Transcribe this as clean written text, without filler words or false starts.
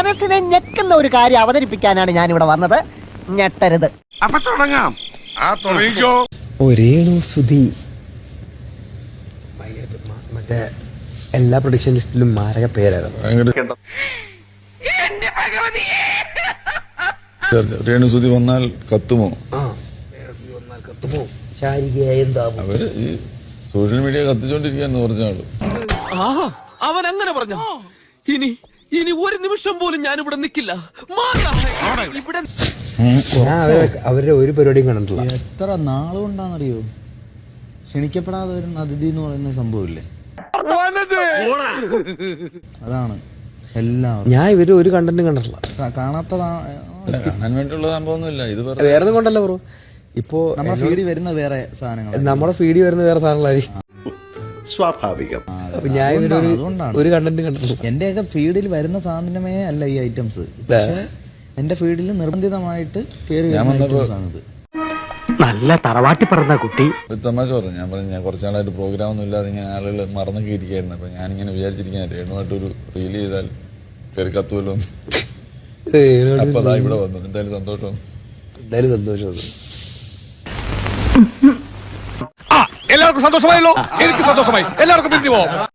മനസ്സിനെ ഞെക്കുന്ന ഒരു കാര്യം അവതരിപ്പിക്കാനാണ് ഞാൻ ഇവിടെ വന്നത്. ഞെട്ടരുത്. അപ്പൊ തുടങ്ങാം. തുടങ്ങിക്കോ. രേണു സുധി മറ്റേ എല്ലാ പ്രൊഡക്ഷൻ ലിസ്റ്റിലും മാരക പേരായിരുന്നു. രേണു സുധി വന്നാൽ കത്തുമോ? അവര് ഈ സോഷ്യൽ മീഡിയ കത്തിച്ചോണ്ടിരിക്കാന്ന് പറഞ്ഞാള്. അവൻ അങ്ങനെ പറഞ്ഞ ഇനി ഒരു നിമിഷം പോലും ഞാൻ ഇവിടെ നിൽക്കില്ല. അവരുടെ ഒരു പരിപാടിയും കണ്ടിട്ടില്ല. എത്ര നാളുകൊണ്ടാണെന്നറിയോ ക്ഷണിക്കപ്പെടാതെ വരുന്ന അതിഥി എന്ന് പറയുന്ന സംഭവമില്ലേ? അതാണ് എല്ലാവരും. ഞാൻ ഇവര് ഒരു കണ്ടന്റും കണ്ടിട്ടില്ല. കാണാൻ വേണ്ടിയുള്ള സംഭവമൊന്നുമില്ല. ഇത് വേറെ കൊണ്ടല്ല ബ്രോ. ഇപ്പോ നമ്മുടെ ഫീഡിൽ വരുന്ന വേറെ സാധനങ്ങൾ, നമ്മുടെ ഫീഡിൽ വരുന്ന വേറെ സാധനങ്ങളായിരിക്കും. സ്വാഭാവികം. ഞാൻ ഒരു കണ്ടന്റ് കണ്ടിട്ടില്ല. എന്റെയൊക്കെ ഫീഡിൽ വരുന്ന സാധനമേ അല്ല ഈ ഐറ്റംസ്. പക്ഷേ എന്റെ ഫീഡിൽ നിർബന്ധിതമായിട്ട് കയറി വരുന്ന ഐറ്റംസ് ആണിത്. നല്ല തറവാട്ടി പറഞ്ഞ കുട്ടി. തമാശ പറഞ്ഞു. ഞാൻ പറഞ്ഞു ഞാൻ കുറച്ചാളായിട്ട് പ്രോഗ്രാം ഒന്നും ഇല്ലാതെ ഇങ്ങനെ ആളുകൾ മറന്നൊക്കെ ഇരിക്കായിരുന്നു. അപ്പൊ ഞാനിങ്ങനെ വിചാരിച്ചിരിക്കാൻ രേണുമായിട്ടൊരു റീൽ ചെയ്താൽ കയറി കത്തുമല്ലോ. അപ്പൊ അതാ ഇവിടെ വന്നു. എന്തായാലും സന്തോഷം. എല്ലാവർക്കും സന്തോഷമായല്ലോ. എനിക്ക് സന്തോഷമായി. എല്ലാവർക്കും പിരിഞ്ഞു പോവാം.